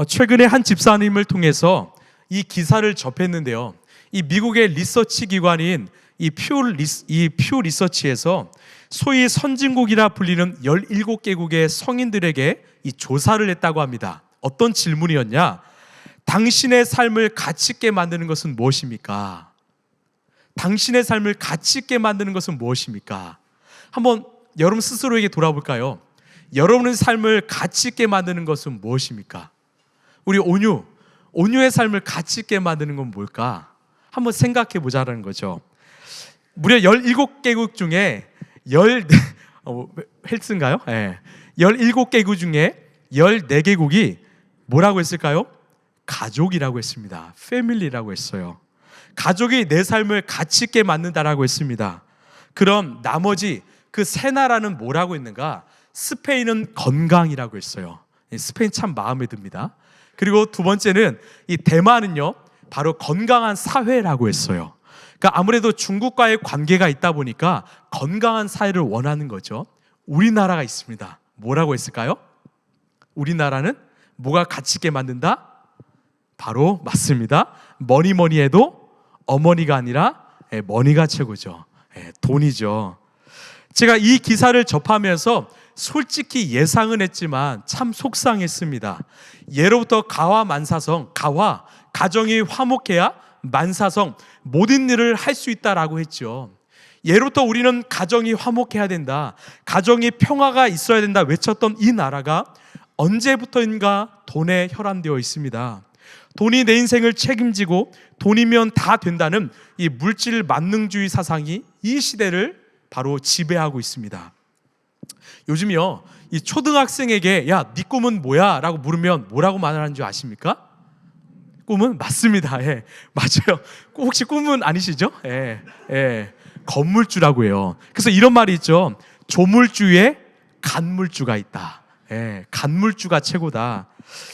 최근에 한 집사님을 통해서 이 기사를 접했는데요. 이 미국의 리서치 기관인 퓨 리서치에서 소위 선진국이라 불리는 17개국의 성인들에게 이 조사를 했다고 합니다. 어떤 질문이었냐? 당신의 삶을 가치 있게 만드는 것은 무엇입니까? 당신의 삶을 가치 있게 만드는 것은 무엇입니까? 한번 여러분 스스로에게 돌아볼까요? 여러분의 삶을 가치 있게 만드는 것은 무엇입니까? 우리 온유의 삶을 가치 있게 만드는 건 뭘까? 한번 생각해 보자라는 거죠. 무려 17개국 중에 헬스인가요? 네. 17개국 중에 14개국이 뭐라고 했을까요? 가족이라고 했습니다. 패밀리라고 했어요. 가족이 내 삶을 가치 있게 만든다라고 했습니다. 그럼 나머지 그 세 나라는 뭐라고 했는가? 스페인은 건강이라고 했어요. 스페인 참 마음에 듭니다. 그리고 두 번째는 이 대만은요, 바로 건강한 사회라고 했어요. 그러니까 아무래도 중국과의 관계가 있다 보니까 건강한 사회를 원하는 거죠. 우리나라가 있습니다. 뭐라고 했을까요? 우리나라는 뭐가 가치 있게 만든다? 바로 맞습니다. 뭐니 해도 어머니가 아니라 머니가 최고죠. 돈이죠. 제가 이 기사를 접하면서 솔직히 예상은 했지만 참 속상했습니다. 예로부터 가화 만사성, 가화, 가정이 화목해야 만사성, 모든 일을 할 수 있다라고 했죠. 예로부터 우리는 가정이 화목해야 된다, 가정이 평화가 있어야 된다 외쳤던 이 나라가 언제부터인가 돈에 혈안되어 있습니다. 돈이 내 인생을 책임지고 돈이면 다 된다는 이 물질 만능주의 사상이 이 시대를 바로 지배하고 있습니다. 요즘요, 이 초등학생에게 야, 네 꿈은 뭐야? 라고 물으면 뭐라고 말하는 줄 아십니까? 꿈은? 맞습니다. 예, 맞아요. 혹시 꿈은 아니시죠? 건물주라고 해요. 그래서 이런 말이 있죠. 조물주에 간물주가 있다. 간물주가 최고다.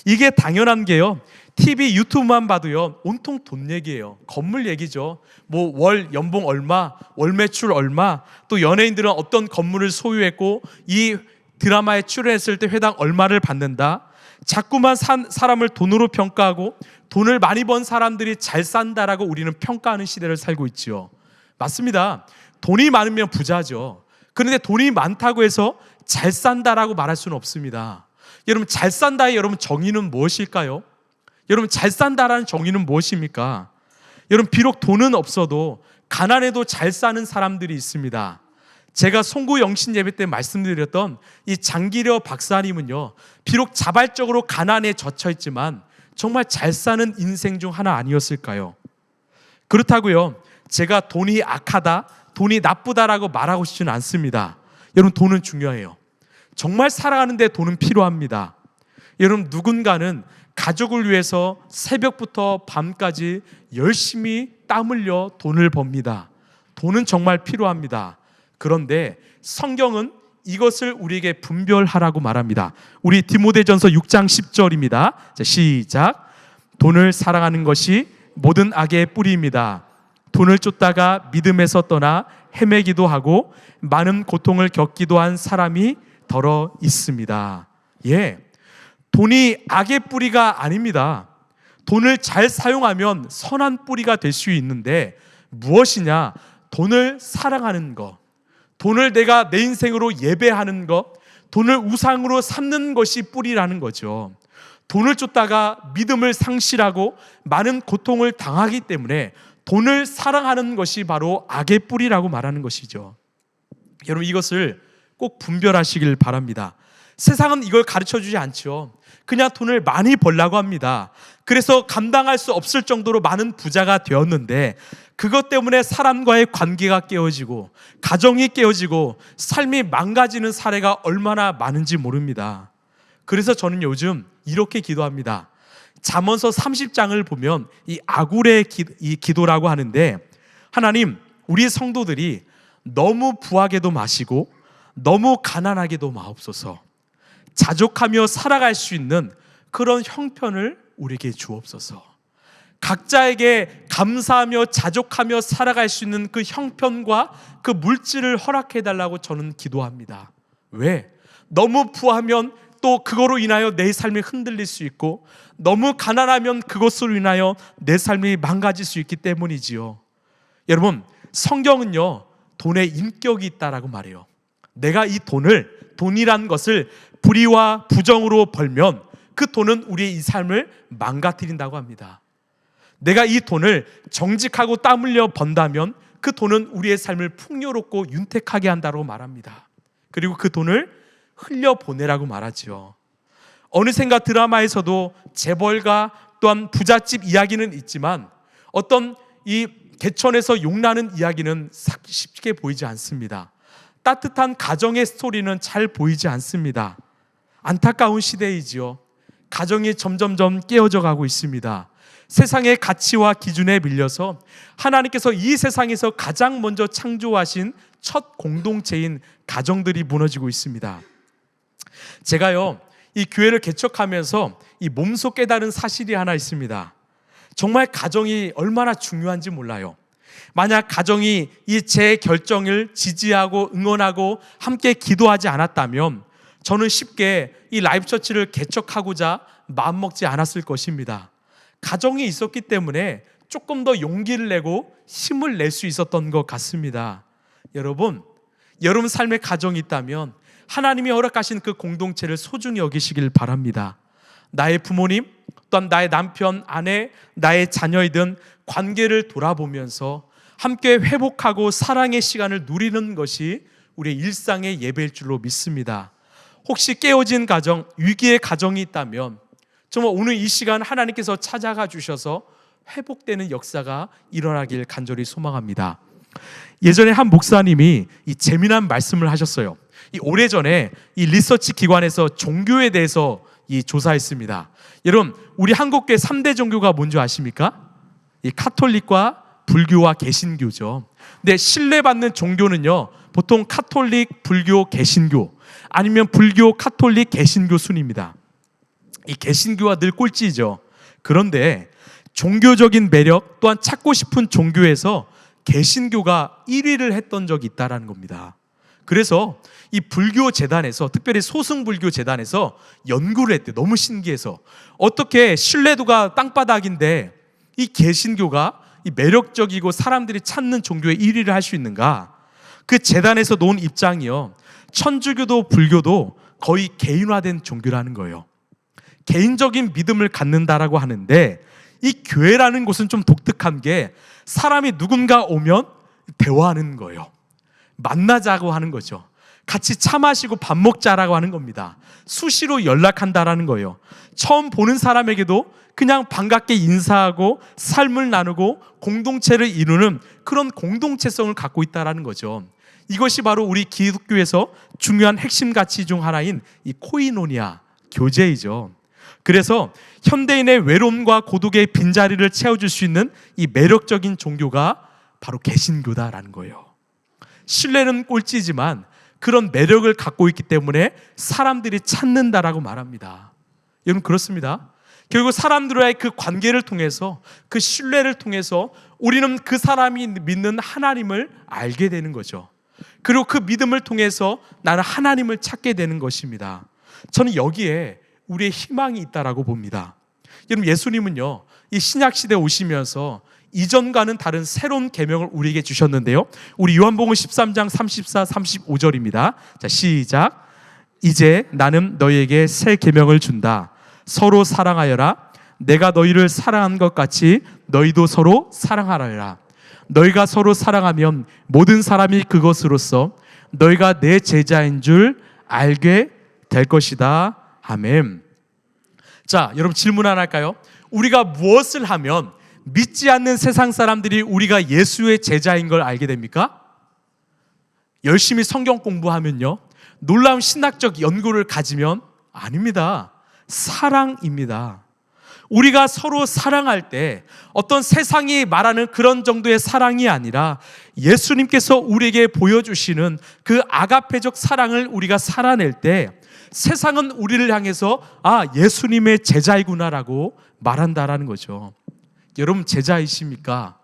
이게 당연한 게요, TV, 유튜브만 봐도요, 온통 돈 얘기예요. 건물 얘기죠. 뭐 월 연봉 얼마, 월 매출 얼마, 또 연예인들은 어떤 건물을 소유했고 이 드라마에 출연했을 때 회당 얼마를 받는다. 자꾸만 사람을 돈으로 평가하고 돈을 많이 번 사람들이 잘 산다라고 우리는 평가하는 시대를 살고 있죠. 맞습니다. 돈이 많으면 부자죠. 그런데 돈이 많다고 해서 잘 산다라고 말할 수는 없습니다. 여러분, 잘 산다의 여러분 정의는 무엇일까요? 여러분, 잘 산다라는 정의는 무엇입니까? 여러분, 비록 돈은 없어도 가난해도 잘 사는 사람들이 있습니다. 제가 송구 영신 예배 때 말씀드렸던 이 장기려 박사님은요, 비록 자발적으로 가난에 젖혀 있지만 정말 잘 사는 인생 중 하나 아니었을까요? 그렇다고요, 제가 돈이 악하다, 돈이 나쁘다라고 말하고 싶지는 않습니다. 여러분, 돈은 중요해요. 정말 살아가는데 돈은 필요합니다. 여러분, 누군가는 가족을 위해서 새벽부터 밤까지 열심히 땀 흘려 돈을 법니다. 돈은 정말 필요합니다. 그런데 성경은 이것을 우리에게 분별하라고 말합니다. 우리 디모데전서 6장 10절입니다. 자, 시작. 돈을 사랑하는 것이 모든 악의 뿌리입니다. 돈을 쫓다가 믿음에서 떠나 헤매기도 하고 많은 고통을 겪기도 한 사람이 더러 있습니다. 돈이 악의 뿌리가 아닙니다. 돈을 잘 사용하면 선한 뿌리가 될 수 있는데 무엇이냐? 돈을 사랑하는 것, 돈을 내가 내 인생으로 예배하는 것, 돈을 우상으로 삼는 것이 뿌리라는 거죠. 돈을 쫓다가 믿음을 상실하고 많은 고통을 당하기 때문에 돈을 사랑하는 것이 바로 악의 뿌리라고 말하는 것이죠. 여러분, 이것을 꼭 분별하시길 바랍니다. 세상은 이걸 가르쳐주지 않죠. 그냥 돈을 많이 벌라고 합니다. 그래서 감당할 수 없을 정도로 많은 부자가 되었는데 그것 때문에 사람과의 관계가 깨어지고 가정이 깨어지고 삶이 망가지는 사례가 얼마나 많은지 모릅니다. 그래서 저는 요즘 이렇게 기도합니다. 잠언서 30장을 보면 이 아굴의 기도라고 하는데, 하나님, 우리 성도들이 너무 부하게도 마시고 너무 가난하게도 마옵소서. 자족하며 살아갈 수 있는 그런 형편을 우리에게 주옵소서. 각자에게 감사하며 자족하며 살아갈 수 있는 그 형편과 그 물질을 허락해달라고 저는 기도합니다. 왜? 너무 부하면 또 그거로 인하여 내 삶이 흔들릴 수 있고, 너무 가난하면 그것으로 인하여 내 삶이 망가질 수 있기 때문이지요. 여러분, 성경은요, 돈에 인격이 있다라고 말해요. 내가 이 돈이란 것을 불의와 부정으로 벌면 그 돈은 우리의 이 삶을 망가뜨린다고 합니다. 내가 이 돈을 정직하고 땀 흘려 번다면 그 돈은 우리의 삶을 풍요롭고 윤택하게 한다고 말합니다. 그리고 그 돈을 흘려보내라고 말하지요. 어느샌가 드라마에서도 재벌가 또한 부잣집 이야기는 있지만 어떤 이 개천에서 용나는 이야기는 쉽게 보이지 않습니다. 따뜻한 가정의 스토리는 잘 보이지 않습니다. 안타까운 시대이지요. 가정이 점점점 깨어져 가고 있습니다. 세상의 가치와 기준에 밀려서 하나님께서 이 세상에서 가장 먼저 창조하신 첫 공동체인 가정들이 무너지고 있습니다. 제가요, 이 교회를 개척하면서 이 몸소 깨달은 사실이 하나 있습니다. 정말 가정이 얼마나 중요한지 몰라요. 만약 가정이 이 제 결정을 지지하고 응원하고 함께 기도하지 않았다면 저는 쉽게 이 라이브처치를 개척하고자 마음먹지 않았을 것입니다. 가정이 있었기 때문에 조금 더 용기를 내고 힘을 낼 수 있었던 것 같습니다. 여러분 삶에 가정이 있다면 하나님이 허락하신 그 공동체를 소중히 여기시길 바랍니다. 나의 부모님, 또한 나의 남편, 아내, 나의 자녀이든 관계를 돌아보면서 함께 회복하고 사랑의 시간을 누리는 것이 우리의 일상의 예배일 줄로 믿습니다. 혹시 깨어진 가정, 위기의 가정이 있다면 정말 오늘 이 시간 하나님께서 찾아가 주셔서 회복되는 역사가 일어나길 간절히 소망합니다. 예전에 한 목사님이 이 재미난 말씀을 하셨어요. 이 오래전에 이 리서치 기관에서 종교에 대해서 이 조사했습니다. 여러분, 우리 한국교회 3대 종교가 뭔지 아십니까? 이 카톨릭과 불교와 개신교죠. 근데 신뢰받는 종교는요, 보통 카톨릭, 불교, 개신교 아니면 불교, 카톨릭, 개신교 순입니다. 이 개신교가 늘 꼴찌죠. 그런데 종교적인 매력 또한 찾고 싶은 종교에서 개신교가 1위를 했던 적이 있다는 겁니다. 그래서 이 불교 재단에서, 특별히 소승불교 재단에서 연구를 했대요. 너무 신기해서 어떻게 신뢰도가 땅바닥인데 이 개신교가 이 매력적이고 사람들이 찾는 종교의 1위를 할 수 있는가? 그 재단에서 놓은 입장이요, 천주교도 불교도 거의 개인화된 종교라는 거예요. 개인적인 믿음을 갖는다라고 하는데 이 교회라는 곳은 좀 독특한 게 사람이 누군가 오면 대화하는 거예요. 만나자고 하는 거죠. 같이 차 마시고 밥 먹자라고 하는 겁니다. 수시로 연락한다라는 거예요. 처음 보는 사람에게도 그냥 반갑게 인사하고 삶을 나누고 공동체를 이루는 그런 공동체성을 갖고 있다라는 거죠. 이것이 바로 우리 기독교에서 중요한 핵심 가치 중 하나인 이 코이노니아, 교제이죠. 그래서 현대인의 외로움과 고독의 빈자리를 채워줄 수 있는 이 매력적인 종교가 바로 개신교다라는 거예요. 신뢰는 꼴찌지만 그런 매력을 갖고 있기 때문에 사람들이 찾는다라고 말합니다. 여러분, 그렇습니다. 결국 사람들과의 그 관계를 통해서, 그 신뢰를 통해서 우리는 그 사람이 믿는 하나님을 알게 되는 거죠. 그리고 그 믿음을 통해서 나는 하나님을 찾게 되는 것입니다. 저는 여기에 우리의 희망이 있다라고 봅니다. 여러분, 예수님은요, 이 신약 시대에 오시면서 이전과는 다른 새로운 계명을 우리에게 주셨는데요, 우리 요한복음 13장 34, 35절입니다. 자, 시작. 이제 나는 너희에게 새 계명을 준다. 서로 사랑하여라. 내가 너희를 사랑한 것 같이 너희도 서로 사랑하라. 너희가 서로 사랑하면 모든 사람이 그것으로써 너희가 내 제자인 줄 알게 될 것이다. 아멘. 자, 여러분, 질문 하나 할까요? 우리가 무엇을 하면 믿지 않는 세상 사람들이 우리가 예수의 제자인 걸 알게 됩니까? 열심히 성경 공부하면요? 놀라운 신학적 연구를 가지면? 아닙니다. 사랑입니다. 우리가 서로 사랑할 때 어떤 세상이 말하는 그런 정도의 사랑이 아니라 예수님께서 우리에게 보여주시는 그 아가페적 사랑을 우리가 살아낼 때 세상은 우리를 향해서 예수님의 제자이구나라고 말한다라는 거죠. 여러분, 제자이십니까?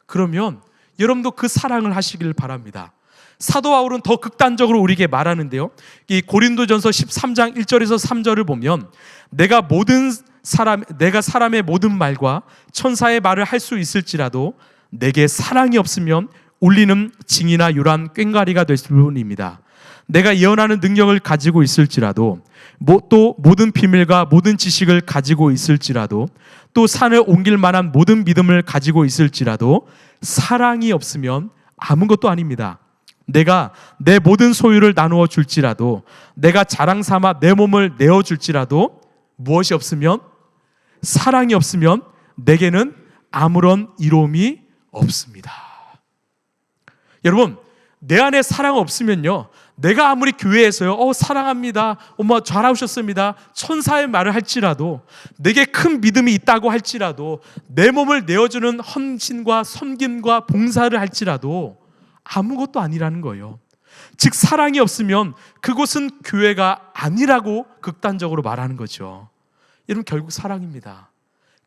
그러면 여러분도 그 사랑을 하시길 바랍니다. 사도 바울은 더 극단적으로 우리에게 말하는데요. 이 고린도전서 13장 1절에서 3절을 보면 내가 사람의 모든 말과 천사의 말을 할 수 있을지라도 내게 사랑이 없으면 울리는 징이나 요란 꽹과리가 될 뿐입니다. 내가 예언하는 능력을 가지고 있을지라도 또 모든 비밀과 모든 지식을 가지고 있을지라도 또 산을 옮길 만한 모든 믿음을 가지고 있을지라도 사랑이 없으면 아무것도 아닙니다. 내가 내 모든 소유를 나누어 줄지라도 내가 자랑 삼아 내 몸을 내어 줄지라도 무엇이 없으면, 사랑이 없으면 내게는 아무런 이로움이 없습니다. 여러분, 내 안에 사랑 없으면요, 내가 아무리 교회에서요 사랑합니다, 엄마 잘하셨습니다, 천사의 말을 할지라도, 내게 큰 믿음이 있다고 할지라도, 내 몸을 내어주는 헌신과 섬김과 봉사를 할지라도 아무것도 아니라는 거예요. 즉 사랑이 없으면 그곳은 교회가 아니라고 극단적으로 말하는 거죠. 여러분, 결국 사랑입니다.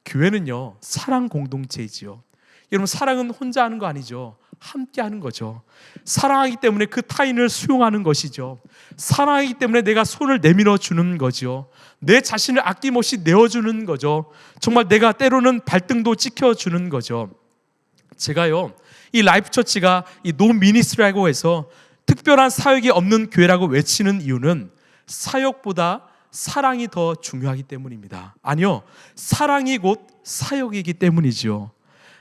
교회는요 사랑 공동체이지요. 여러분, 사랑은 혼자 하는 거 아니죠. 함께 하는 거죠. 사랑하기 때문에 그 타인을 수용하는 것이죠. 사랑하기 때문에 내가 손을 내밀어 주는 거죠. 내 자신을 아낌없이 내어주는 거죠. 정말 내가 때로는 발등도 찍혀주는 거죠. 제가요 이 라이프처치가 이 노 미니스트리라고 해서 특별한 사역이 없는 교회라고 외치는 이유는 사역보다 사랑이 더 중요하기 때문입니다. 아니요, 사랑이 곧 사역이기 때문이죠.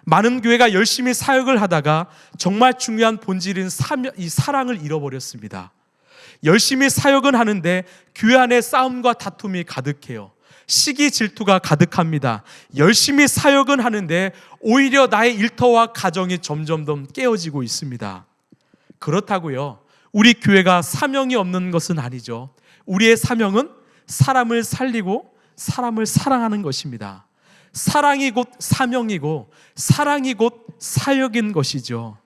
많은 교회가 열심히 사역을 하다가 정말 중요한 본질인 이 사랑을 잃어버렸습니다. 열심히 사역은 하는데 교회 안에 싸움과 다툼이 가득해요. 시기 질투가 가득합니다. 열심히 사역은 하는데 오히려 나의 일터와 가정이 점점 더 깨어지고 있습니다. 그렇다고요 우리 교회가 사명이 없는 것은 아니죠. 우리의 사명은 사람을 살리고 사람을 사랑하는 것입니다. 사랑이 곧 사명이고 사랑이 곧 사역인 것이죠.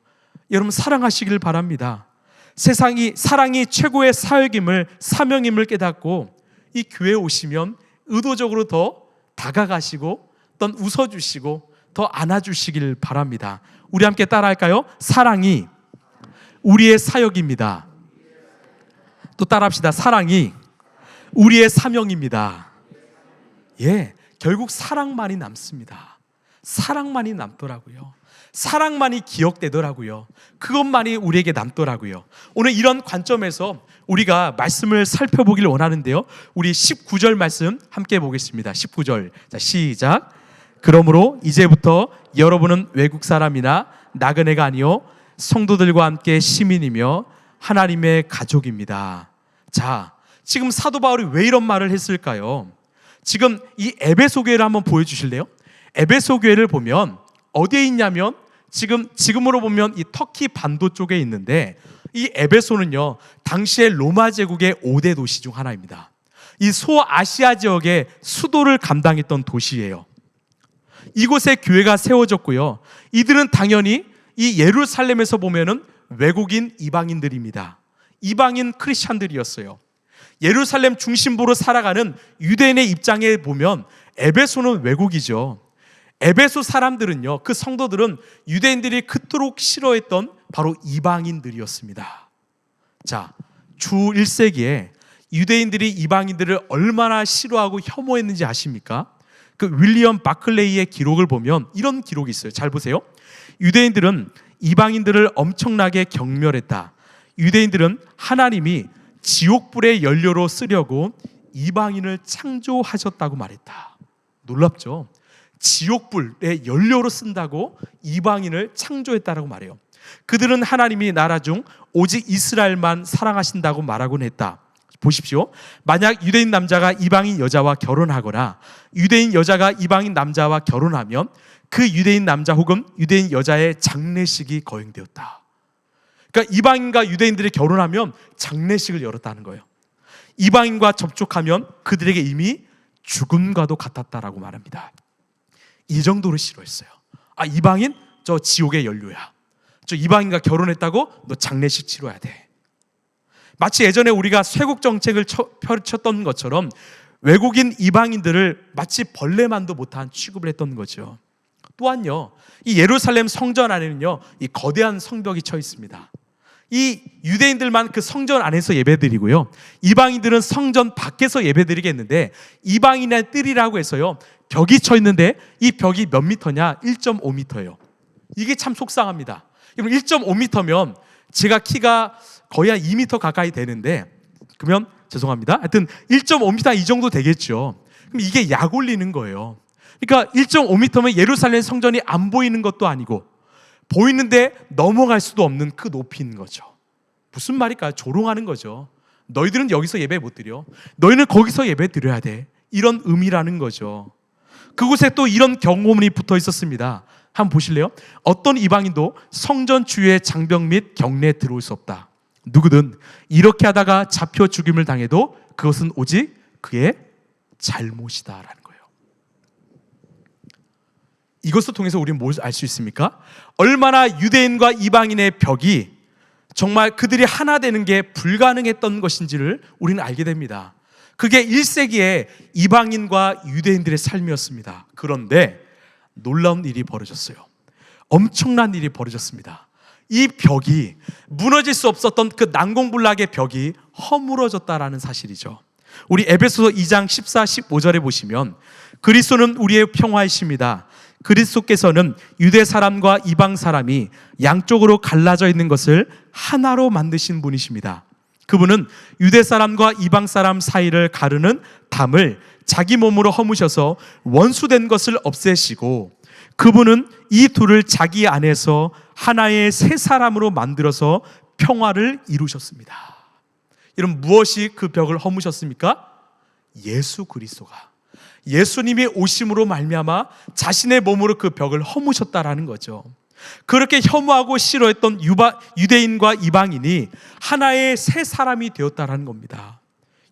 여러분, 사랑하시길 바랍니다. 사랑이 최고의 사역임을, 사명임을 깨닫고 이 교회에 오시면 의도적으로 더 다가가시고 또 웃어주시고 더 안아주시길 바랍니다. 우리 함께 따라할까요? 사랑이 우리의 사역입니다. 또 따라합시다. 사랑이 우리의 사명입니다. 예, 결국 사랑만이 남습니다. 사랑만이 남더라고요. 사랑만이 기억되더라고요. 그것만이 우리에게 남더라고요. 오늘 이런 관점에서 우리가 말씀을 살펴보길 원하는데요, 우리 19절 말씀 함께 보겠습니다. 19절, 자 시작. 그러므로 이제부터 여러분은 외국 사람이나 나그네가 아니요 성도들과 함께 시민이며 하나님의 가족입니다. 자, 지금 사도 바울이 왜 이런 말을 했을까요? 지금 이 에베소 교회를 한번 보여주실래요? 에베소 교회를 보면 어디에 있냐면 지금으로 보면 이 터키 반도 쪽에 있는데, 이 에베소는요 당시에 로마 제국의 5대 도시 중 하나입니다. 이 소아시아 지역의 수도를 감당했던 도시예요. 이곳에 교회가 세워졌고요, 이들은 당연히 이 예루살렘에서 보면은 외국인 이방인들입니다. 이방인 크리스찬들이었어요. 예루살렘 중심부로 살아가는 유대인의 입장에 보면 에베소는 외국이죠. 에베소 사람들은요, 그 성도들은 유대인들이 그토록 싫어했던 바로 이방인들이었습니다. 자, 주 1세기에 유대인들이 이방인들을 얼마나 싫어하고 혐오했는지 아십니까? 그 윌리엄 바클레이의 기록을 보면 이런 기록이 있어요. 잘 보세요. 유대인들은 이방인들을 엄청나게 경멸했다. 유대인들은 하나님이 지옥불의 연료로 쓰려고 이방인을 창조하셨다고 말했다. 놀랍죠? 지옥불의 연료로 쓴다고 이방인을 창조했다라고 말해요. 그들은 하나님이 나라 중 오직 이스라엘만 사랑하신다고 말하곤 했다. 보십시오. 만약 유대인 남자가 이방인 여자와 결혼하거나 유대인 여자가 이방인 남자와 결혼하면 그 유대인 남자 혹은 유대인 여자의 장례식이 거행되었다. 그러니까 이방인과 유대인들이 결혼하면 장례식을 열었다는 거예요. 이방인과 접촉하면 그들에게 이미 죽음과도 같았다라고 말합니다. 이 정도로 싫어했어요. 아, 이방인? 저 지옥의 연료야. 저 이방인과 결혼했다고? 너 장례식 치러야 돼. 마치 예전에 우리가 쇄국 정책을 펼쳤던 것처럼 외국인 이방인들을 마치 벌레만도 못한 취급을 했던 거죠. 또한요, 이 예루살렘 성전 안에는요 이 거대한 성벽이 쳐 있습니다. 이 유대인들만 그 성전 안에서 예배드리고요, 이방인들은 성전 밖에서 예배드리겠는데, 이방인의 뜰이라고 해서요 벽이 쳐 있는데 이 벽이 몇 미터냐? 1.5미터예요. 이게 참 속상합니다. 1.5미터면 제가 키가 거의 한 2미터 가까이 되는데, 그러면 죄송합니다, 하여튼 1.5미터 이 정도 되겠죠. 그럼 이게 약 올리는 거예요. 그러니까 1.5미터면 예루살렘 성전이 안 보이는 것도 아니고 보이는데 넘어갈 수도 없는 그 높이인 거죠. 무슨 말일까요? 조롱하는 거죠. 너희들은 여기서 예배 못 드려, 너희는 거기서 예배 드려야 돼, 이런 의미라는 거죠. 그곳에 또 이런 경고문이 붙어 있었습니다. 한번 보실래요? 어떤 이방인도 성전 주위의 장벽 및 경내에 들어올 수 없다. 누구든 이렇게 하다가 잡혀 죽임을 당해도 그것은 오직 그의 잘못이다라는 거예요. 이것을 통해서 우리는 뭘 알 수 있습니까? 얼마나 유대인과 이방인의 벽이 정말 그들이 하나 되는 게 불가능했던 것인지를 우리는 알게 됩니다. 그게 1세기의 이방인과 유대인들의 삶이었습니다. 그런데 놀라운 일이 벌어졌어요. 엄청난 일이 벌어졌습니다. 이 벽이, 무너질 수 없었던 그 난공불락의 벽이 허물어졌다라는 사실이죠. 우리 에베소서 2장 14, 15절에 보시면, 그리스도는 우리의 평화이십니다. 그리스도께서는 유대 사람과 이방 사람이 양쪽으로 갈라져 있는 것을 하나로 만드신 분이십니다. 그분은 유대 사람과 이방 사람 사이를 가르는 담을 자기 몸으로 허무셔서 원수된 것을 없애시고, 그분은 이 둘을 자기 안에서 하나의 새 사람으로 만들어서 평화를 이루셨습니다. 여러분, 무엇이 그 벽을 허무셨습니까? 예수 그리스도가, 예수님이 오심으로 말미암아 자신의 몸으로 그 벽을 허무셨다라는 거죠. 그렇게 혐오하고 싫어했던 유대인과 이방인이 하나의 새 사람이 되었다라는 겁니다.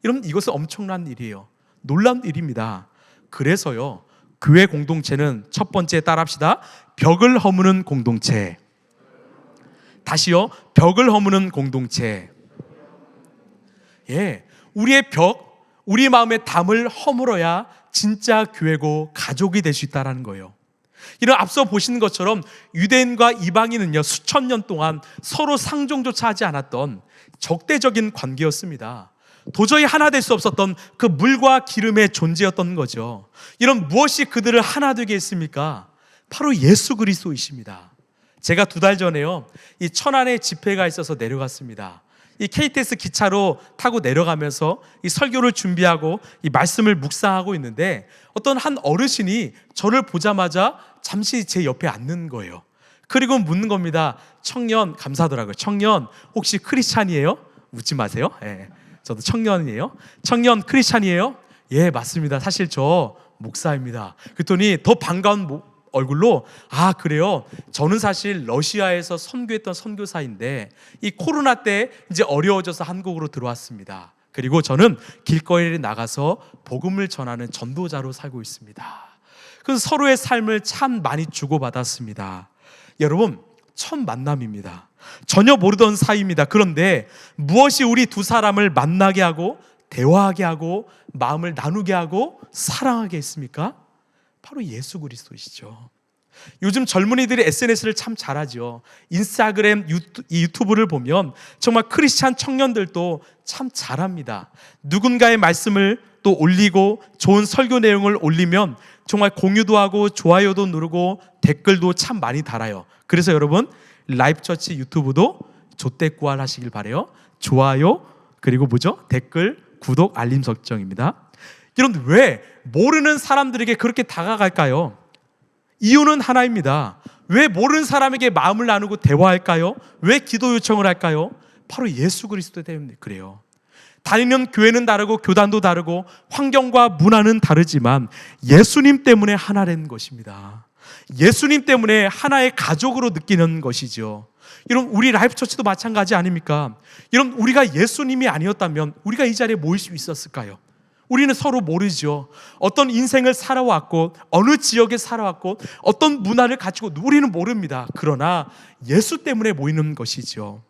여러분, 이것은 엄청난 일이에요. 놀라운 일입니다. 그래서요, 교회 공동체는 첫 번째 따라합시다. 벽을 허무는 공동체. 다시요, 벽을 허무는 공동체. 예, 우리의 벽, 우리 마음의 담을 허물어야 진짜 교회고 가족이 될 수 있다는 거예요. 이런 앞서 보시는 것처럼 유대인과 이방인은요, 수천 년 동안 서로 상종조차 하지 않았던 적대적인 관계였습니다. 도저히 하나 될 수 없었던 그 물과 기름의 존재였던 거죠. 이런 무엇이 그들을 하나 되게 했습니까? 바로 예수 그리스도이십니다. 제가 2달 전에요, 이 천안에 집회가 있어서 내려갔습니다. 이 KTX 기차로 타고 내려가면서 이 설교를 준비하고 이 말씀을 묵상하고 있는데, 어떤 한 어르신이 저를 보자마자 잠시 제 옆에 앉는 거예요. 그리고 묻는 겁니다. 청년, 감사하더라고요. 청년, 혹시 크리스찬이에요? 묻지 마세요. 예, 저도 청년이에요. 청년 크리스찬이에요? 예, 맞습니다. 사실 저 목사입니다. 그랬더니 더 반가운 얼굴로, 아, 그래요? 저는 사실 러시아에서 선교했던 선교사인데 이 코로나 때 이제 어려워져서 한국으로 들어왔습니다. 그리고 저는 길거리에 나가서 복음을 전하는 전도자로 살고 있습니다. 그래서 서로의 삶을 참 많이 주고받았습니다. 여러분, 첫 만남입니다. 전혀 모르던 사이입니다. 그런데 무엇이 우리 두 사람을 만나게 하고 대화하게 하고 마음을 나누게 하고 사랑하게 했습니까? 바로 예수 그리스도이시죠. 요즘 젊은이들이 SNS를 참 잘하죠. 인스타그램, 유튜브를 보면 정말 크리스찬 청년들도 참 잘합니다. 누군가의 말씀을 또 올리고 좋은 설교 내용을 올리면 정말 공유도 하고 좋아요도 누르고 댓글도 참 많이 달아요. 그래서 여러분, 라이프처치 유튜브도 조댓구알 하시길 바라요. 좋아요, 그리고 뭐죠? 댓글, 구독, 알림 설정입니다. 이런, 왜 모르는 사람들에게 그렇게 다가갈까요? 이유는 하나입니다. 왜 모르는 사람에게 마음을 나누고 대화할까요? 왜 기도 요청을 할까요? 바로 예수 그리스도 때문에 그래요. 다니는 교회는 다르고 교단도 다르고 환경과 문화는 다르지만 예수님 때문에 하나 된 것입니다. 예수님 때문에 하나의 가족으로 느끼는 것이죠. 여러분, 우리 라이프처치도 마찬가지 아닙니까? 여러분, 우리가 예수님이 아니었다면 우리가 이 자리에 모일 수 있었을까요? 우리는 서로 모르죠. 어떤 인생을 살아왔고 어느 지역에 살아왔고 어떤 문화를 가지고 우리는 모릅니다. 그러나 예수 때문에 모이는 것이죠.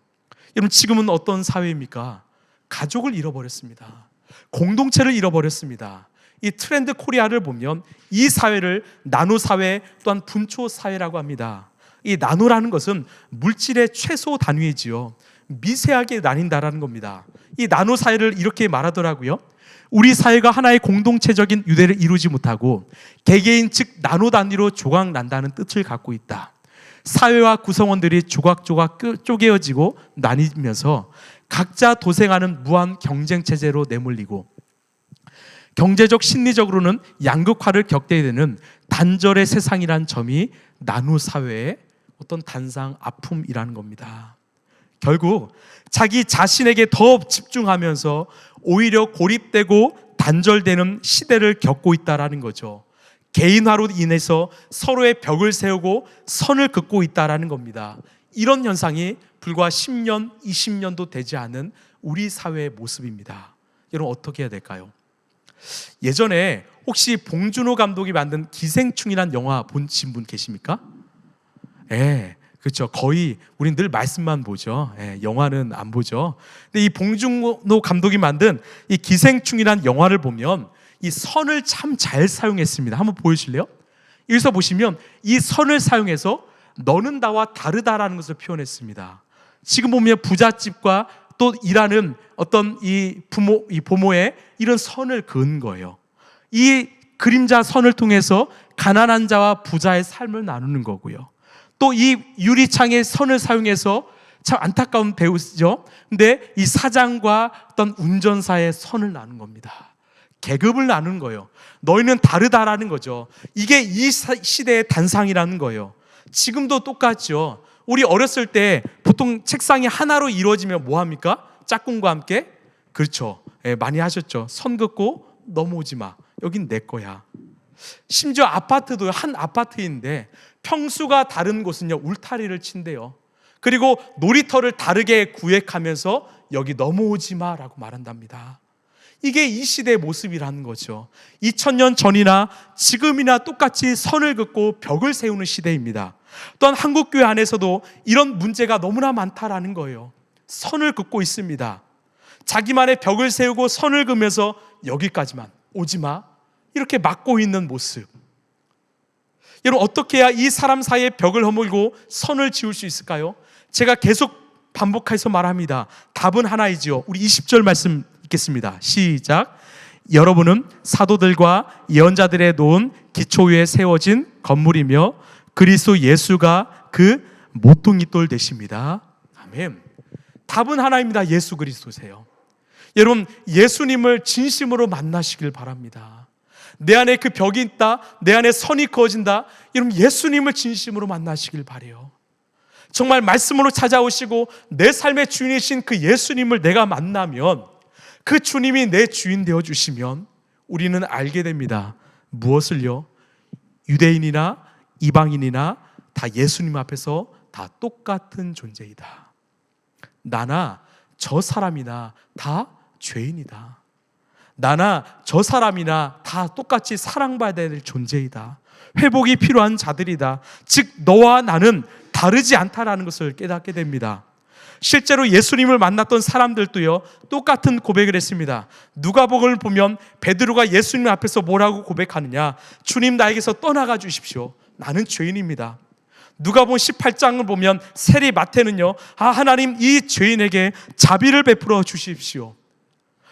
여러분, 지금은 어떤 사회입니까? 가족을 잃어버렸습니다. 공동체를 잃어버렸습니다. 이 트렌드 코리아를 보면 이 사회를 나노 사회 또한 분초 사회라고 합니다. 이 나노라는 것은 물질의 최소 단위이지요. 미세하게 나뉜다라는 겁니다. 이 나노 사회를 이렇게 말하더라고요. 우리 사회가 하나의 공동체적인 유대를 이루지 못하고 개개인 즉 나노 단위로 조각 난다는 뜻을 갖고 있다. 사회와 구성원들이 조각조각 쪼개어지고 나뉘면서 각자 도생하는 무한 경쟁 체제로 내몰리고 경제적 심리적으로는 양극화를 겪게 되는 단절의 세상이란 점이 나누 사회의 어떤 단상 아픔이라는 겁니다. 결국 자기 자신에게 더 집중하면서 오히려 고립되고 단절되는 시대를 겪고 있다라는 거죠. 개인화로 인해서 서로의 벽을 세우고 선을 긋고 있다라는 겁니다. 이런 현상이 불과 10년, 20년도 되지 않은 우리 사회의 모습입니다. 여러분 어떻게 해야 될까요? 예전에 혹시 봉준호 감독이 만든 기생충이란 영화 보신 분 계십니까? 예, 그렇죠. 거의 우린 늘 말씀만 보죠. 영화는 안 보죠. 근데 이 봉준호 감독이 만든 이 기생충이란 영화를 보면 이 선을 참 잘 사용했습니다. 한번 보여주실래요? 여기서 보시면 이 선을 사용해서 너는 나와 다르다라는 것을 표현했습니다. 지금 보면 부잣집과 또 일하는 어떤 이 부모의 이런 선을 그은 거예요. 이 그림자 선을 통해서 가난한 자와 부자의 삶을 나누는 거고요. 또 이 유리창의 선을 사용해서 참 안타까운 배우죠. 근데 이 사장과 어떤 운전사의 선을 나눈 겁니다. 계급을 나눈 거예요. 너희는 다르다라는 거죠. 이게 이 시대의 단상이라는 거예요. 지금도 똑같죠. 우리 어렸을 때 보통 책상이 하나로 이루어지면 뭐 합니까? 짝꿍과 함께? 그렇죠. 많이 하셨죠. 선 긋고 넘어오지 마. 여긴 내 거야. 심지어 아파트도 한 아파트인데 평수가 다른 곳은요 울타리를 친대요. 그리고 놀이터를 다르게 구획하면서 여기 넘어오지 마라고 말한답니다. 이게 이 시대의 모습이라는 거죠. 2000년 전이나 지금이나 똑같이 선을 긋고 벽을 세우는 시대입니다. 또한 한국교회 안에서도 이런 문제가 너무나 많다라는 거예요. 선을 긋고 있습니다. 자기만의 벽을 세우고 선을 그으면서 여기까지만 오지 마 이렇게 막고 있는 모습. 여러분 어떻게 해야 이 사람 사이의 벽을 허물고 선을 지을 수 있을까요? 제가 계속 반복해서 말합니다. 답은 하나이지요. 우리 20절 말씀 읽겠습니다. 시작. 여러분은 사도들과 예언자들의 놓은 기초 위에 세워진 건물이며 그리스도 예수가 그 모퉁이 돌 되십니다. 아멘. 답은 하나입니다. 예수 그리스도세요. 여러분 예수님을 진심으로 만나시길 바랍니다. 내 안에 그 벽이 있다, 내 안에 선이 그어진다. 여러분 예수님을 진심으로 만나시길 바래요. 정말 말씀으로 찾아오시고 내 삶의 주인이신 그 예수님을 내가 만나면 그 주님이 내 주인 되어주시면 우리는 알게 됩니다. 무엇을요? 유대인이나 이방인이나 다 예수님 앞에서 다 똑같은 존재이다. 나나 저 사람이나 다 죄인이다. 나나 저 사람이나 다 똑같이 사랑받아야 될 존재이다. 회복이 필요한 자들이다. 즉 너와 나는 다르지 않다라는 것을 깨닫게 됩니다. 실제로 예수님을 만났던 사람들도요 똑같은 고백을 했습니다. 누가복음을 보면 베드로가 예수님 앞에서 뭐라고 고백하느냐? 주님 나에게서 떠나가 주십시오. 나는 죄인입니다. 누가복음 18장을 보면 세리 마태는요 하나님 이 죄인에게 자비를 베풀어 주십시오.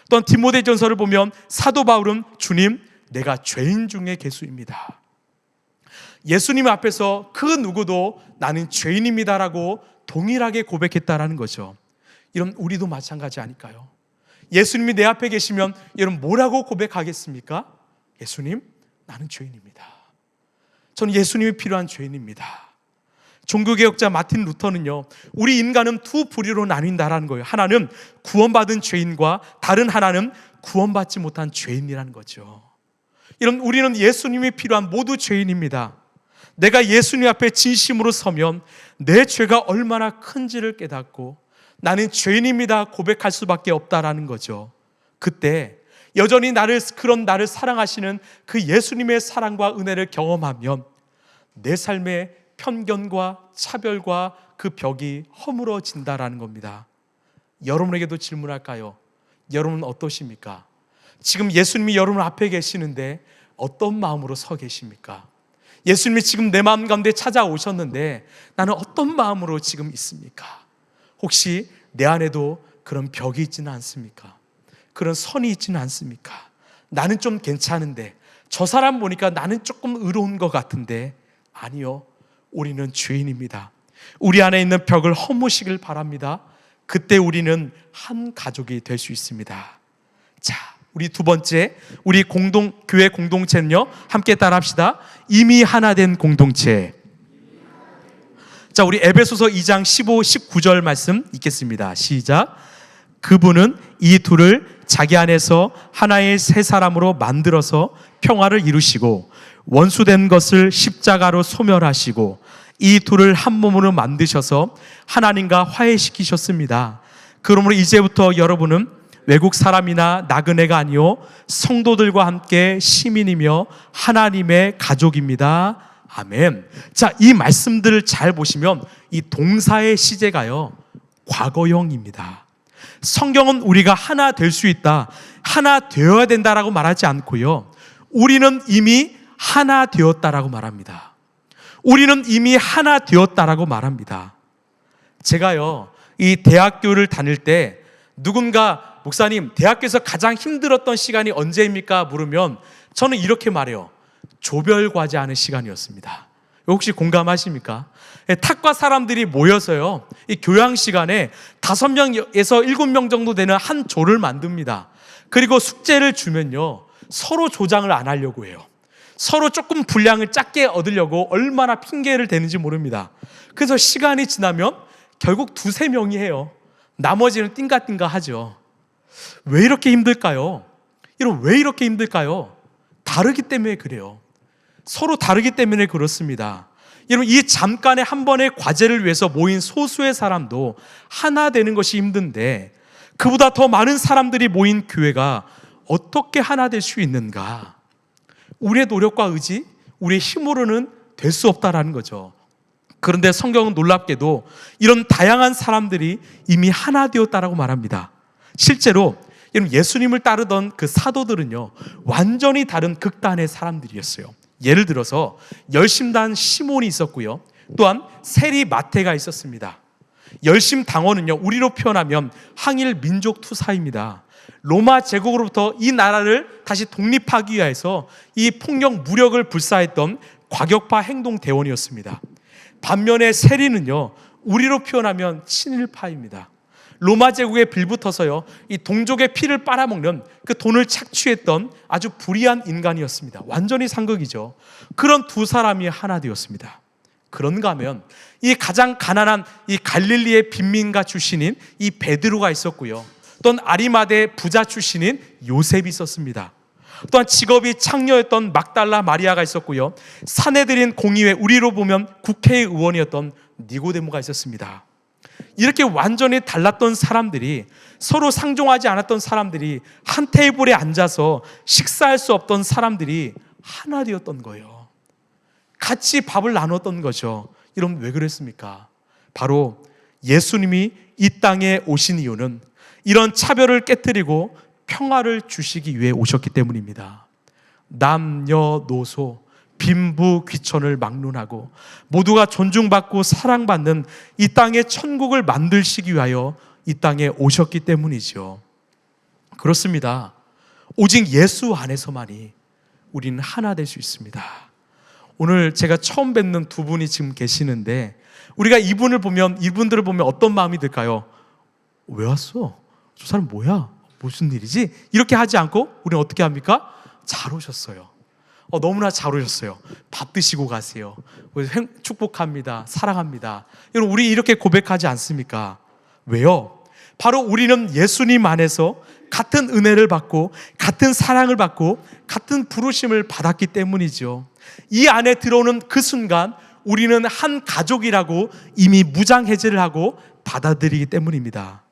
또한 디모데전서를 보면 사도 바울은 주님 내가 죄인 중에 괴수입니다. 예수님 앞에서 그 누구도 나는 죄인입니다라고 동일하게 고백했다라는 거죠. 이런 우리도 마찬가지 아닐까요? 예수님이 내 앞에 계시면 여러분 뭐라고 고백하겠습니까? 예수님 나는 죄인입니다. 저는 예수님이 필요한 죄인입니다. 종교개혁자 마틴 루터는요 우리 인간은 두 부류로 나뉜다라는 거예요. 하나는 구원받은 죄인과 다른 하나는 구원받지 못한 죄인이라는 거죠. 이런 우리는 예수님이 필요한 모두 죄인입니다. 내가 예수님 앞에 진심으로 서면 내 죄가 얼마나 큰지를 깨닫고 나는 죄인입니다 고백할 수밖에 없다라는 거죠. 그때 여전히 그런 나를 사랑하시는 그 예수님의 사랑과 은혜를 경험하면 내 삶에 편견과 차별과 그 벽이 허물어진다라는 겁니다. 여러분에게도 질문할까요? 여러분은 어떠십니까? 지금 예수님이 여러분 앞에 계시는데 어떤 마음으로 서 계십니까? 예수님이 지금 내 마음 가운데 찾아오셨는데 나는 어떤 마음으로 지금 있습니까? 혹시 내 안에도 그런 벽이 있지는 않습니까? 그런 선이 있지는 않습니까? 나는 좀 괜찮은데 저 사람 보니까 나는 조금 의로운 것 같은데, 아니요, 우리는 죄인입니다. 우리 안에 있는 벽을 허무시길 바랍니다. 그때 우리는 한 가족이 될 수 있습니다. 자, 우리 두 번째, 우리 교회 공동체는요, 함께 따라합시다. 이미 하나 된 공동체. 자, 우리 에베소서 2장 15, 19절 말씀 읽겠습니다. 시작. 그분은 이 둘을 자기 안에서 하나의 새 사람으로 만들어서 평화를 이루시고 원수된 것을 십자가로 소멸하시고 이 둘을 한 몸으로 만드셔서 하나님과 화해시키셨습니다. 그러므로 이제부터 여러분은 외국 사람이나 나그네가 아니요 성도들과 함께 시민이며 하나님의 가족입니다. 아멘. 자, 이 말씀들을 잘 보시면 이 동사의 시제가요, 과거형입니다. 성경은 우리가 하나 될 수 있다, 하나 되어야 된다라고 말하지 않고요, 우리는 이미 하나 되었다라고 말합니다. 우리는 이미 하나 되었다라고 말합니다. 제가요, 이 대학교를 다닐 때 누군가 목사님, 대학교에서 가장 힘들었던 시간이 언제입니까? 물으면 저는 이렇게 말해요. 조별과제 하는 시간이었습니다. 혹시 공감하십니까? 탁과 사람들이 모여서요, 이 교양 시간에 5명에서 7명 정도 되는 한 조를 만듭니다. 그리고 숙제를 주면요, 서로 조장을 안 하려고 해요. 서로 조금 분량을 작게 얻으려고 얼마나 핑계를 대는지 모릅니다. 그래서 시간이 지나면 결국 2-3명이 해요. 나머지는 띵가띵가 하죠. 왜 이렇게 힘들까요? 왜 이렇게 힘들까요? 다르기 때문에 그래요. 서로 다르기 때문에 그렇습니다. 여러분, 이 잠깐의 한 번의 과제를 위해서 모인 소수의 사람도 하나 되는 것이 힘든데, 그보다 더 많은 사람들이 모인 교회가 어떻게 하나 될 수 있는가? 우리의 노력과 의지, 우리의 힘으로는 될 수 없다라는 거죠. 그런데 성경은 놀랍게도 이런 다양한 사람들이 이미 하나 되었다라고 말합니다. 실제로 예수님을 따르던 그 사도들은요, 완전히 다른 극단의 사람들이었어요. 예를 들어서 열심단 시몬이 있었고요, 또한 세리 마태가 있었습니다. 열심당원은요, 우리로 표현하면 항일 민족 투사입니다. 로마 제국으로부터 이 나라를 다시 독립하기 위해서 이 폭력 무력을 불사했던 과격파 행동대원이었습니다. 반면에 세리는요, 우리로 표현하면 친일파입니다. 로마 제국에 빌붙어서요, 이 동족의 피를 빨아먹는 그 돈을 착취했던 아주 불의한 인간이었습니다. 완전히 상극이죠. 그런 두 사람이 하나 되었습니다. 그런가 하면 이 가장 가난한 이 갈릴리의 빈민가 출신인 이 베드로가 있었고요, 또한 아리마대 부자 출신인 요셉이 있었습니다. 또한 직업이 창녀였던 막달라 마리아가 있었고요, 사내들인 공의회, 우리로 보면 국회의원이었던 니고데모가 있었습니다. 이렇게 완전히 달랐던 사람들이, 서로 상종하지 않았던 사람들이, 한 테이블에 앉아서 식사할 수 없던 사람들이 하나 되었던 거예요. 같이 밥을 나눴던 거죠. 이러면 왜 그랬습니까? 바로 예수님이 이 땅에 오신 이유는 이런 차별을 깨뜨리고 평화를 주시기 위해 오셨기 때문입니다. 남녀노소, 빈부 귀천을 막론하고 모두가 존중받고 사랑받는 이 땅의 천국을 만드시기 위하여 이 땅에 오셨기 때문이죠. 그렇습니다. 오직 예수 안에서만이 우리는 하나 될 수 있습니다. 오늘 제가 처음 뵙는 두 분이 지금 계시는데, 우리가 이분들을 보면 어떤 마음이 들까요? 왜 왔어? 저 사람 뭐야? 무슨 일이지? 이렇게 하지 않고 우리는 어떻게 합니까? 잘 오셨어요. 너무나 잘 오셨어요. 밥 드시고 가세요. 축복합니다. 사랑합니다. 여러분, 우리 이렇게 고백하지 않습니까? 왜요? 바로 우리는 예수님 안에서 같은 은혜를 받고 같은 사랑을 받고 같은 부르심을 받았기 때문이죠. 이 안에 들어오는 그 순간 우리는 한 가족이라고 이미 무장해제를 하고 받아들이기 때문입니다.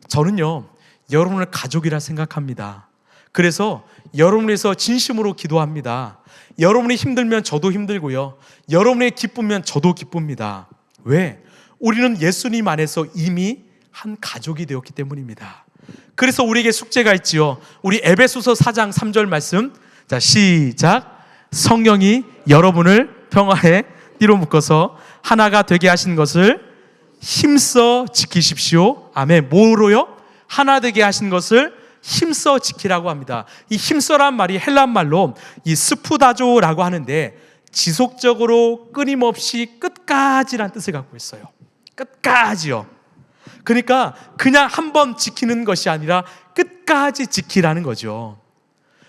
저는요, 여러분을 가족이라 생각합니다. 그래서 여러분을 위해서 진심으로 기도합니다. 여러분이 힘들면 저도 힘들고요, 여러분이 기쁘면 저도 기쁩니다. 왜? 우리는 예수님 안에서 이미 한 가족이 되었기 때문입니다. 그래서 우리에게 숙제가 있지요. 우리 에베소서 4장 3절 말씀, 자, 시작. 성령이 여러분을 평화에 띠로 묶어서 하나가 되게 하신 것을 힘써 지키십시오. 아멘. 뭐로요? 하나 되게 하신 것을 힘써 지키라고 합니다. 이 힘써란 말이 헬란 말로 이 스푸다조라고 하는데 지속적으로 끊임없이 끝까지란 뜻을 갖고 있어요. 끝까지요. 그러니까 그냥 한 번 지키는 것이 아니라 끝까지 지키라는 거죠.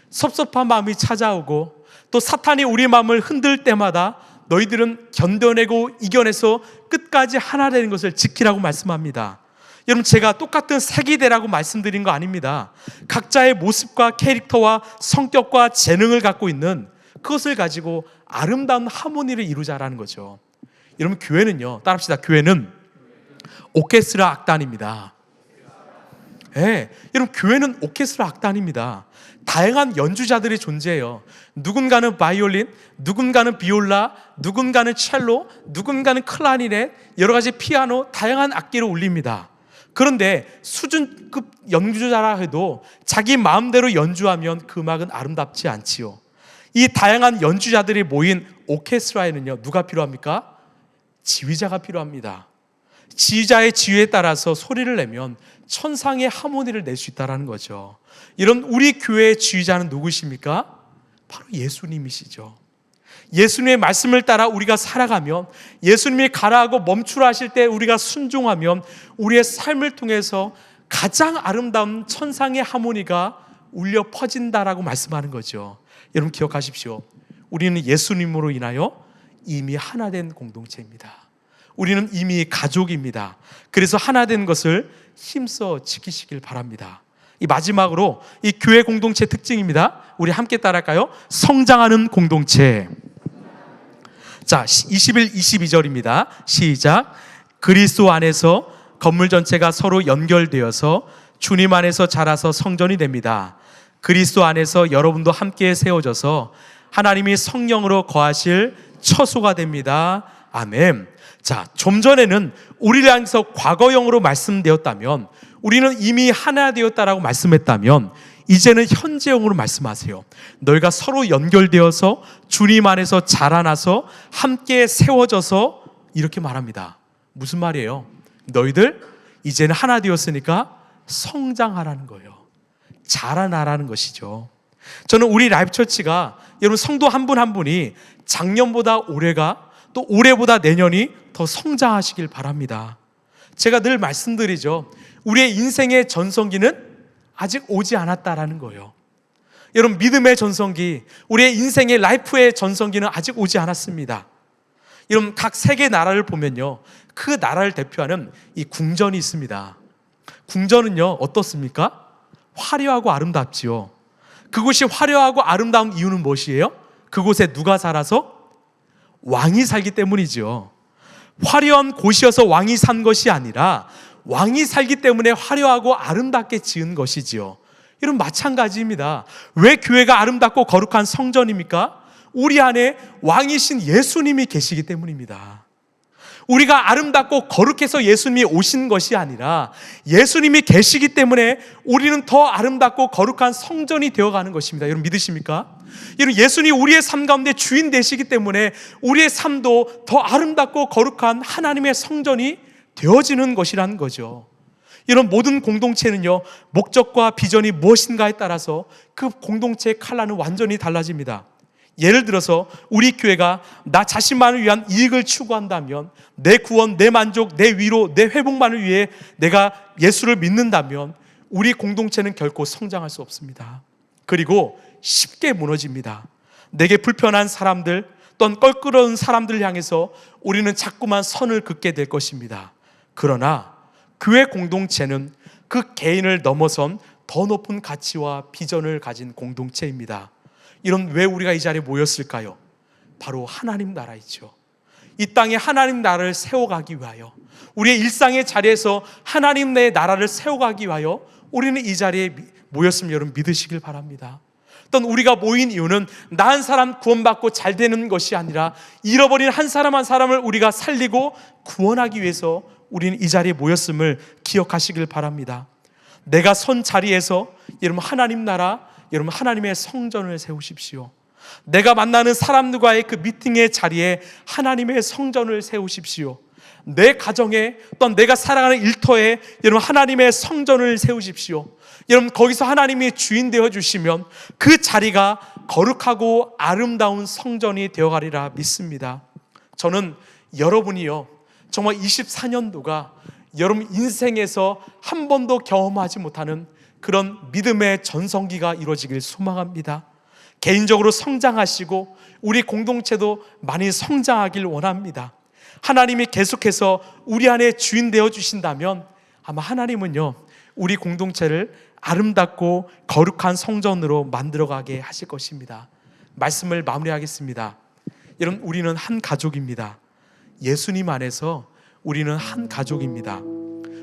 섭섭한 마음이 찾아오고 또 사탄이 우리 마음을 흔들 때마다 너희들은 견뎌내고 이겨내서 끝까지 하나 되는 것을 지키라고 말씀합니다. 여러분, 제가 똑같은 색이 되라고 말씀드린 거 아닙니다. 각자의 모습과 캐릭터와 성격과 재능을 갖고 있는 그것을 가지고 아름다운 하모니를 이루자라는 거죠. 여러분, 교회는요, 따라합시다. 교회는 오케스트라 악단입니다. 네, 여러분, 교회는 오케스트라 악단입니다. 다양한 연주자들이 존재해요. 누군가는 바이올린, 누군가는 비올라, 누군가는 첼로, 누군가는 클라리넷, 여러 가지 피아노, 다양한 악기를 울립니다. 그런데 수준급 연주자라 해도 자기 마음대로 연주하면 그 음악은 아름답지 않지요. 이 다양한 연주자들이 모인 오케스트라에는요, 누가 필요합니까? 지휘자가 필요합니다. 지휘자의 지휘에 따라서 소리를 내면 천상의 하모니를 낼 수 있다는 거죠. 이런 우리 교회의 지휘자는 누구십니까? 바로 예수님이시죠. 예수님의 말씀을 따라 우리가 살아가면, 예수님이 가라하고 멈추라 하실 때 우리가 순종하면 우리의 삶을 통해서 가장 아름다운 천상의 하모니가 울려 퍼진다라고 말씀하는 거죠. 여러분, 기억하십시오. 우리는 예수님으로 인하여 이미 하나 된 공동체입니다. 우리는 이미 가족입니다. 그래서 하나 된 것을 힘써 지키시길 바랍니다. 이 마지막으로 이 교회 공동체 특징입니다. 우리 함께 따라할까요? 성장하는 공동체. 자, 21, 22절입니다. 시작. 그리스도 안에서 건물 전체가 서로 연결되어서 주님 안에서 자라서 성전이 됩니다. 그리스도 안에서 여러분도 함께 세워져서 하나님이 성령으로 거하실 처소가 됩니다. 아멘. 자, 좀 전에는 우리를 향해서 과거형으로 말씀되었다면, 우리는 이미 하나 되었다라고 말씀했다면, 이제는 현재형으로 말씀하세요. 너희가 서로 연결되어서 주님 안에서 자라나서 함께 세워져서, 이렇게 말합니다. 무슨 말이에요? 너희들 이제는 하나 되었으니까 성장하라는 거예요. 자라나라는 것이죠. 저는 우리 라이프처치가, 여러분, 성도 한 분 한 분이 작년보다 올해가, 또 올해보다 내년이 더 성장하시길 바랍니다. 제가 늘 말씀드리죠. 우리의 인생의 전성기는 아직 오지 않았다라는 거예요. 여러분, 믿음의 전성기, 우리의 인생의 라이프의 전성기는 아직 오지 않았습니다. 여러분, 각 세계 나라를 보면요, 그 나라를 대표하는 이 궁전이 있습니다. 궁전은요, 어떻습니까? 화려하고 아름답지요. 그곳이 화려하고 아름다운 이유는 무엇이에요? 그곳에 누가 살아서? 왕이 살기 때문이죠. 화려한 곳이어서 왕이 산 것이 아니라 왕이 살기 때문에 화려하고 아름답게 지은 것이지요. 이런 마찬가지입니다. 왜 교회가 아름답고 거룩한 성전입니까? 우리 안에 왕이신 예수님이 계시기 때문입니다. 우리가 아름답고 거룩해서 예수님이 오신 것이 아니라 예수님이 계시기 때문에 우리는 더 아름답고 거룩한 성전이 되어가는 것입니다. 여러분, 믿으십니까? 여러분, 예수님이 우리의 삶 가운데 주인 되시기 때문에 우리의 삶도 더 아름답고 거룩한 하나님의 성전이 되어지는 것이라는 거죠. 이런 모든 공동체는요, 목적과 비전이 무엇인가에 따라서 그 공동체의 컬러는 완전히 달라집니다. 예를 들어서 우리 교회가 나 자신만을 위한 이익을 추구한다면, 내 구원, 내 만족, 내 위로, 내 회복만을 위해 내가 예수를 믿는다면 우리 공동체는 결코 성장할 수 없습니다. 그리고 쉽게 무너집니다. 내게 불편한 사람들 또는 껄끄러운 사람들을 향해서 우리는 자꾸만 선을 긋게 될 것입니다. 그러나 교회 공동체는 그 개인을 넘어선 더 높은 가치와 비전을 가진 공동체입니다. 이런, 왜 우리가 이 자리에 모였을까요? 바로 하나님 나라이죠. 이 땅에 하나님 나라를 세워가기 위하여, 우리의 일상의 자리에서 하나님의 나라를 세워가기 위하여 우리는 이 자리에 모였음을 여러분 믿으시길 바랍니다. 또는 우리가 모인 이유는 나 한 사람 구원받고 잘 되는 것이 아니라 잃어버린 한 사람 한 사람을 우리가 살리고 구원하기 위해서 우리는 이 자리에 모였음을 기억하시길 바랍니다. 내가 선 자리에서 여러분 하나님 나라, 여러분 하나님의 성전을 세우십시오. 내가 만나는 사람들과의 그 미팅의 자리에 하나님의 성전을 세우십시오. 내 가정에, 또한 내가 살아가는 일터에 여러분 하나님의 성전을 세우십시오. 여러분 거기서 하나님이 주인 되어 주시면 그 자리가 거룩하고 아름다운 성전이 되어가리라 믿습니다. 저는 여러분이요, 정말 24년도가 여러분 인생에서 한 번도 경험하지 못하는 그런 믿음의 전성기가 이루어지길 소망합니다. 개인적으로 성장하시고 우리 공동체도 많이 성장하길 원합니다. 하나님이 계속해서 우리 안에 주인 되어 주신다면 아마 하나님은요, 우리 공동체를 아름답고 거룩한 성전으로 만들어가게 하실 것입니다. 말씀을 마무리하겠습니다. 여러분, 우리는 한 가족입니다. 예수님 안에서 우리는 한 가족입니다.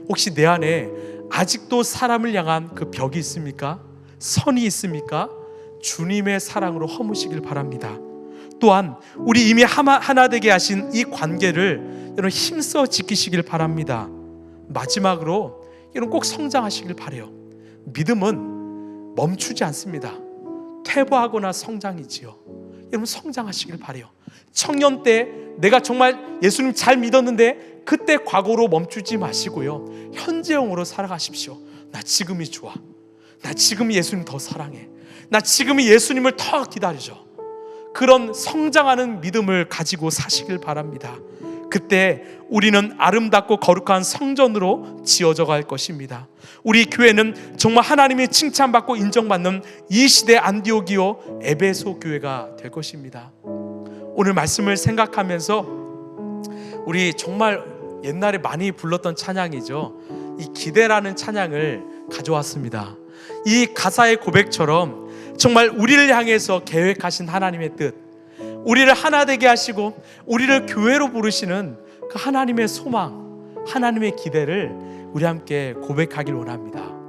혹시 내 안에 아직도 사람을 향한 그 벽이 있습니까? 선이 있습니까? 주님의 사랑으로 허무시길 바랍니다. 또한 우리 이미 하나 되게 하신 이 관계를 여러분 힘써 지키시길 바랍니다. 마지막으로 여러분 꼭 성장하시길 바라요. 믿음은 멈추지 않습니다. 퇴보하거나 성장이지요. 여러분 성장하시길 바라요. 청년 때 내가 정말 예수님 잘 믿었는데 그때 과거로 멈추지 마시고요, 현재형으로 살아가십시오. 나 지금이 좋아. 나 지금 예수님 더 사랑해. 나 지금이 예수님을 더 기다리죠. 그런 성장하는 믿음을 가지고 사시길 바랍니다. 그때 우리는 아름답고 거룩한 성전으로 지어져 갈 것입니다. 우리 교회는 정말 하나님이 칭찬받고 인정받는 이 시대 안디옥이요 에베소 교회가 될 것입니다. 오늘 말씀을 생각하면서 우리 정말 옛날에 많이 불렀던 찬양이죠, 이 기대라는 찬양을 가져왔습니다. 이 가사의 고백처럼 정말 우리를 향해서 계획하신 하나님의 뜻, 우리를 하나 되게 하시고 우리를 교회로 부르시는 그 하나님의 소망, 하나님의 기대를 우리 함께 고백하길 원합니다.